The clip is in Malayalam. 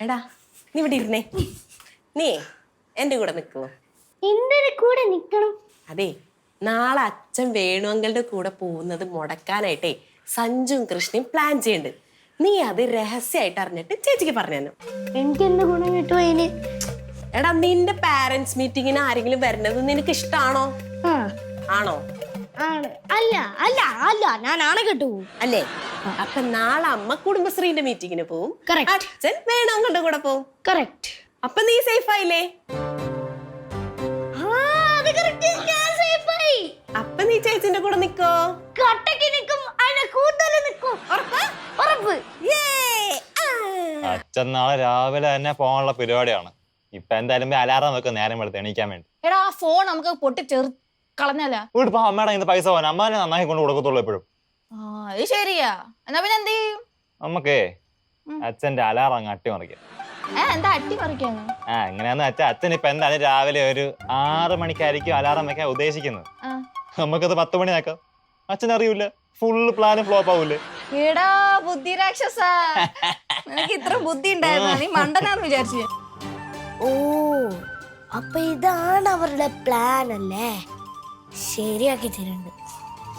എടാ നീ ഇവിടെ ഇരുന്നേ. നീ എന്റെ കൂടെ നിൽക്കുവോ? എന്തിനു കൂടെ നിക്കണം? അതെ, നാളെ അച്ഛൻ വേണുവങ്കളുടെ കൂടെ പോകുന്നത് മുടക്കാനായിട്ടേ സഞ്ജുവും കൃഷ്ണയും പ്ലാൻ ചെയ്യുന്നുണ്ട്. നീ അത് രഹസ്യമായിട്ട് അറിഞ്ഞിട്ട് ചേച്ചിക്ക് പറഞ്ഞു തന്നു. എനിക്ക് എന്ത് ഗുണം കിട്ടുമോ അതിന്? എടാ, നിന്റെ പാരന്റ്സ് മീറ്റിങ്ങിന് ആരെങ്കിലും വരുന്നത് നിനക്ക് ഇഷ്ടാണോ? ആണോ? ആണ്. അല്ല അല്ല അല്ല ഞാൻ ആണെ കേട്ടു അല്ലേ? അപ്പൊ നാളെ അമ്മ കുടുംബശ്രീന്റെ മീറ്റിങ്ങിന് പോവും, Correct. അച്ഛൻ വേണുവങ്കളുടെ കൂടെ പോവും. കറക്റ്റ്. അപ്പൊ നീ സേഫ് ആയില്ലേ? അപ്പൊ നീ ചേച്ചിന്റെ കൂടെ നിക്കോ? കട്ടക്ക് നിക്കും, അതിനെ കൂത്തല് നിക്കും. ഉറപ്പ്. അച്ഛൻ നാളെ രാവിലെ തന്നെ പോകാനുള്ള പരിപാടിയാണ്. ഇപ്പൊ എന്തായാലും അലാറം വെക്കും നേരം വെളുത്ത് എണീക്കാൻ വേണ്ടി. എടാ ആ ഫോൺ നമുക്ക് പൊട്ടി കളഞ്ഞല്ല. വീട്ടിപ്പോ അമ്മയുടെ ഇന്ന് പൈസ പോകാൻ അമ്മ തന്നെ നന്നായി കൊണ്ട് കൊടുക്കത്തുള്ളൂ എപ്പോഴും. അത് ശരിയാ. എന്നാ പിന്നെ എന്ത് ചെയ്യും? നമുക്കേ അച്ഛന്റെ അലാറം അങ്ങ് അട്ടിമറിക്കാം. എന്താ അട്ടിമറിക്കാന്ന്? എങ്ങനെയാന്ന് വെച്ചാൽ അച്ഛൻ ഇപ്പൊ എന്തായാലും രാവിലെ ഒരു 6 മണിക്കായിരിക്കും അലാറം വെക്കാൻ ഉദ്ദേശിക്കുന്നത്. നമുക്കത് 10 മണിയാക്കാം. അച്ഛൻ അറിയൂല, ഫുള്ള് പ്ലാനും ഫ്ലോപ്പ് ആവൂലേ. എടാ ബുദ്ധി രാക്ഷസ, നിനക്ക് ഇത്ര ബുദ്ധി ഉണ്ടായിരുന്നു? നീ മണ്ടനാന്ന് വിചാരിച്ചു. ഓ, അപ്പൊ ഇതാണ് അവരുടെ പ്ലാൻ അല്ലേ? ശരിയാക്കി തരുന്നുണ്ട്.